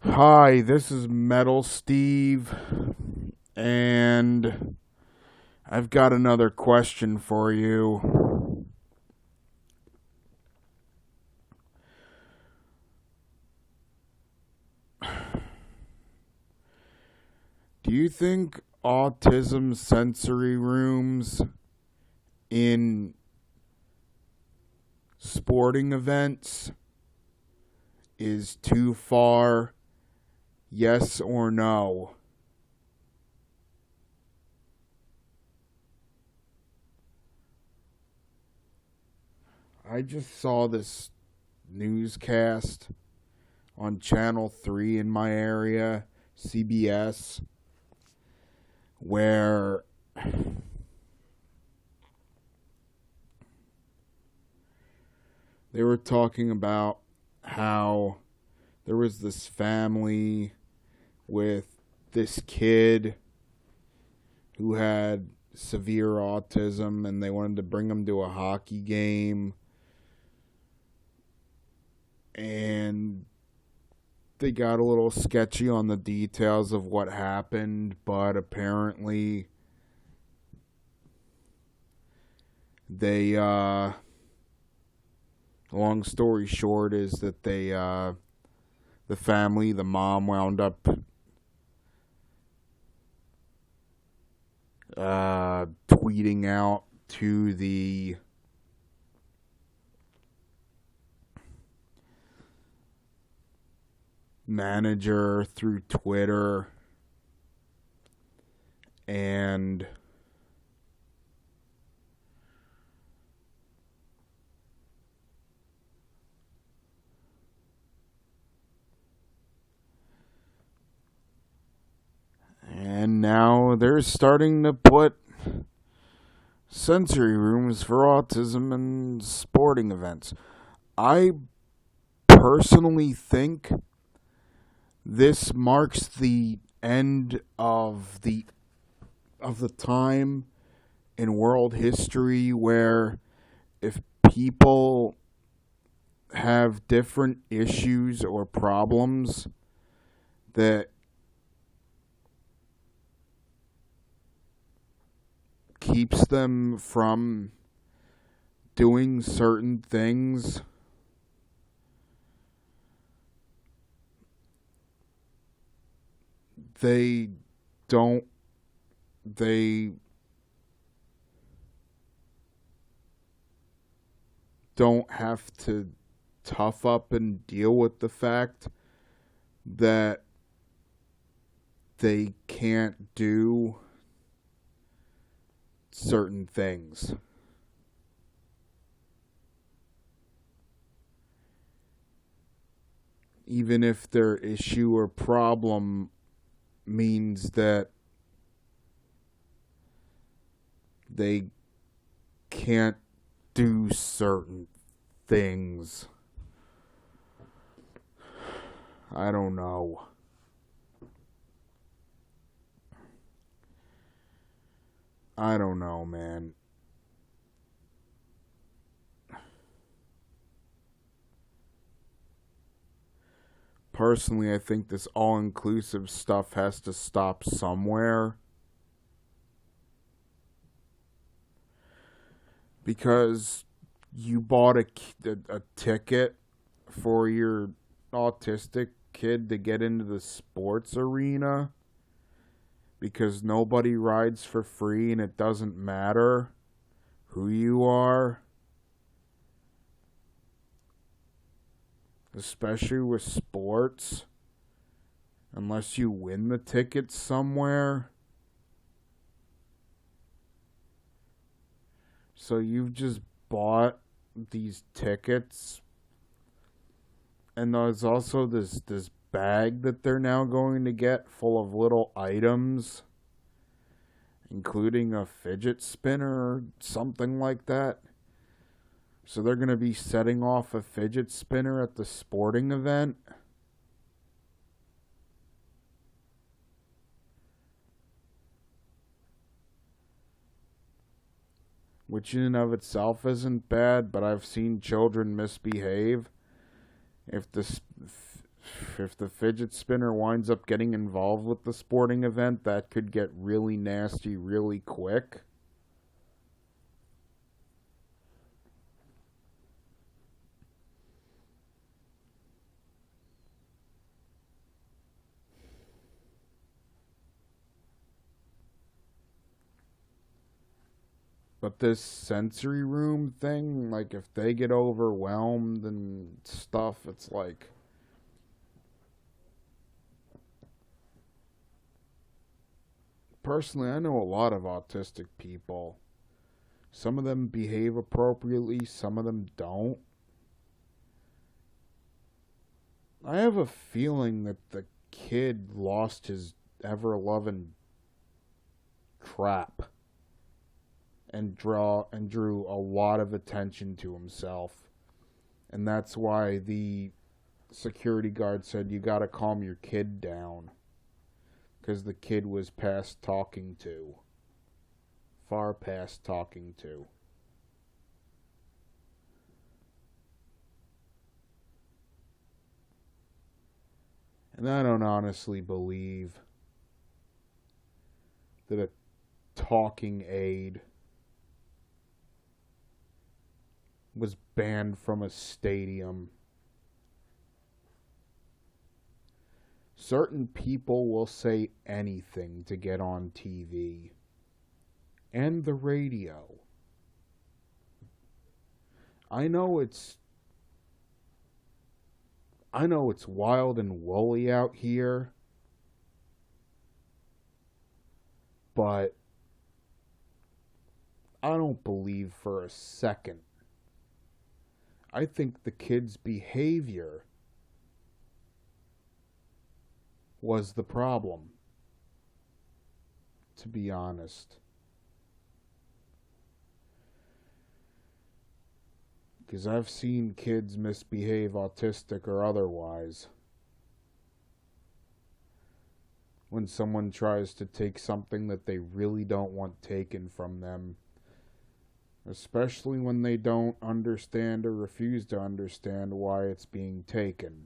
Hi, this is Metal Steve, and I've got another question for you. Do you think autism sensory rooms in sporting events is too far? Yes or no? I just saw this newscast on Channel 3 in my area, CBS, where they were talking about how there was this family with this kid who had severe autism and they wanted to bring him to a hockey game, and they got a little sketchy on the details of what happened, but apparently they long story short is that the family, the mom wound up tweeting out to the manager through Twitter, and now they're starting to put sensory rooms for autism in sporting events. I personally think this marks the end of the time in world history where if people have different issues or problems that keeps them from doing certain things, they don't they don't have to tough up and deal with the fact that they can't do certain things. Even if their issue or problem means that they can't do certain things. I don't know. I don't know, man. Personally, I think this all inclusive stuff has to stop somewhere because you bought a ticket for your autistic kid to get into the sports arena because nobody rides for free and it doesn't matter who you are, especially with sports, unless you win the tickets somewhere. So you've just bought these tickets, and there's also this bag that they're now going to get full of little items, including a fidget spinner or something like that. So they're going to be setting off a fidget spinner at the sporting event. Which in and of itself isn't bad, but I've seen children misbehave. If the if the fidget spinner winds up getting involved with the sporting event, that could get really nasty really quick. But this sensory room thing, like if they get overwhelmed and stuff, it's like personally, I know a lot of autistic people. Some of them behave appropriately, some of them don't. I have a feeling that the kid lost his ever loving crap and drew a lot of attention to himself. And that's why the security guard said you got to calm your kid down, because the kid was past talking to. Far past talking to. And I don't honestly believe that a talking aid was banned from a stadium. Certain people will say anything to get on TV and the radio. I know it's wild and woolly out here, but I don't believe for a second. I think the kid's behavior was the problem, to be honest. Because I've seen kids misbehave, autistic or otherwise, when someone tries to take something that they really don't want taken from them, especially when they don't understand or refuse to understand why it's being taken.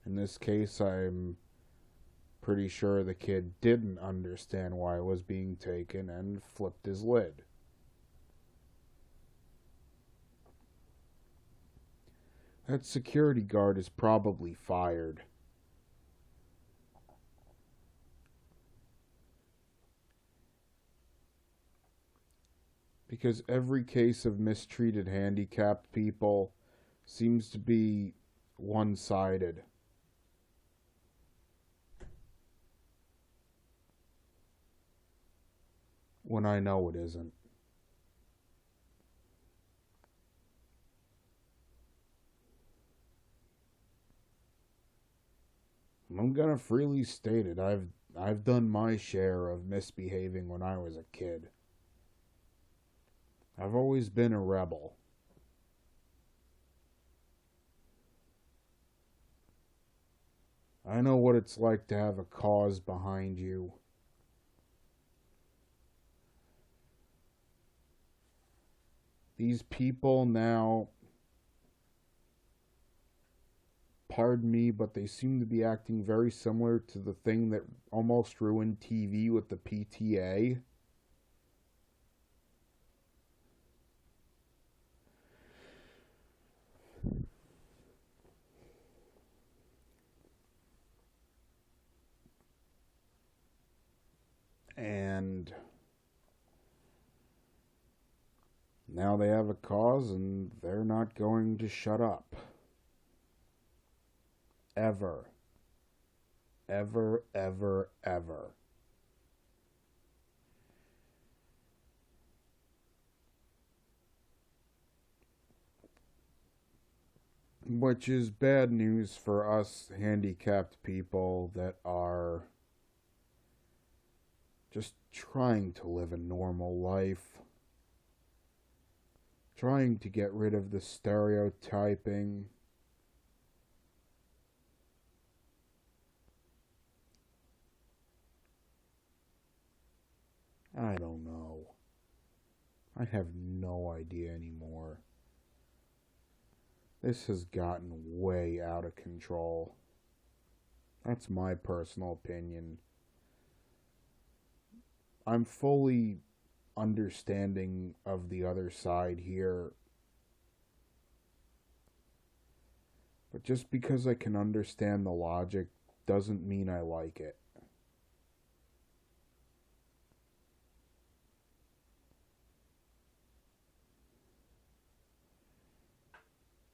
In this case, I'm pretty sure the kid didn't understand why it was being taken and flipped his lid. That security guard is probably fired. Because every case of mistreated handicapped people seems to be one-sided. When I know it isn't. I'm gonna freely state it. I've done my share of misbehaving when I was a kid. I've always been a rebel. I know what it's like to have a cause behind you. These people now, pardon me, but they seem to be acting very similar to the thing that almost ruined TV with the PTA. And now they have a cause and they're not going to shut up. Ever. Ever, ever, ever. Which is bad news for us handicapped people that are just trying to live a normal life. Trying to get rid of the stereotyping. I don't know. I have no idea anymore. This has gotten way out of control. That's my personal opinion. I'm fully understanding of the other side here, but just because I can understand the logic doesn't mean I like it.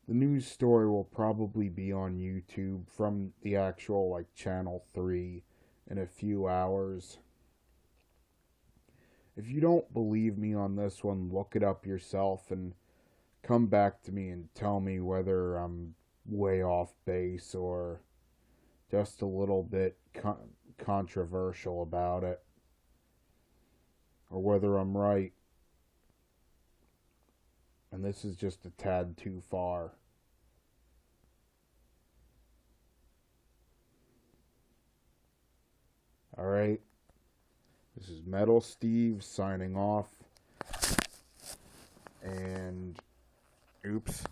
The news story will probably be on YouTube from the actual like channel 3 in a few hours. If you don't believe me on this one, look it up yourself and come back to me and tell me whether I'm way off base or just a little bit controversial about it, or whether I'm right and this is just a tad too far. Alright, this is Metal Steve signing off. And oops,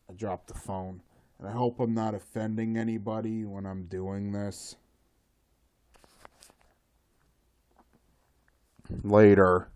I dropped the phone. And I hope I'm not offending anybody when I'm doing this. Later.